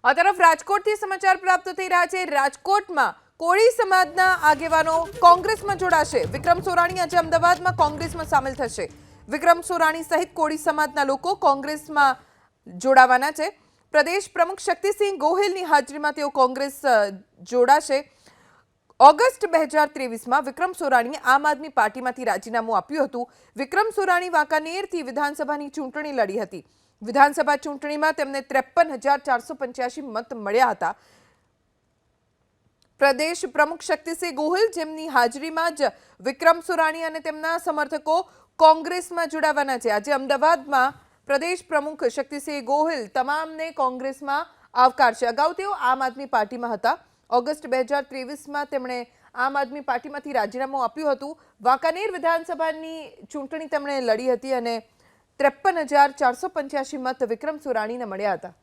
આ તરફ રાજકોટથી સમાચાર પ્રાપ્ત થઈ રહ્યા છે। રાજકોટમાં કોળી સમાજના આગેવાનો કોંગ્રેસમાં જોડાશે। વિક્રમ સોરાણી આજે અમદાવાદમાં કોંગ્રેસમાં સામેલ થશે। વિક્રમ સોરાણી સહિત કોળી સમાજના લોકો કોંગ્રેસમાં જોડાવાના છે। પ્રદેશ પ્રમુખ શક્તિસિંહ ગોહિલની હાજરીમાં તેઓ કોંગ્રેસ જોડાશે। ઓગસ્ટ 2023માં વિક્રમ સોરાણીએ આમ આદમી પાર્ટીમાંથી રાજીનામું આપ્યું હતું। વિક્રમ સોરાણી વાંકાનેરથી વિધાનસભાની ચૂંટણી લડી હતી। વિધાનસભા ચૂંટણીમાં તેમને 53,485 મત મળ્યા હતા। પ્રદેશ પ્રમુખ શક્તિસિંહ ગોહિલ જેમની હાજરીમાં જ વિક્રમ સોરાણી અને તેમના સમર્થકો કોંગ્રેસમાં જોડાવાના છે। આજે અમદાવાદમાં પ્રદેશ પ્રમુખ શક્તિસિંહ ગોહિલ તમામને કોંગ્રેસમાં આવકારશે। અગાઉ તેઓ આમ આદમી પાર્ટીમાં હતા। ઓગસ્ટ 2023માં તેમણે આમ આદમી પાર્ટીમાંથી રાજીનામું આપ્યું હતું। વાંકાનેર વિધાનસભાની ચૂંટણી તેમણે લડી હતી અને 53,485 મત વિક્રમ સોરાણીને મળ્યા હતા।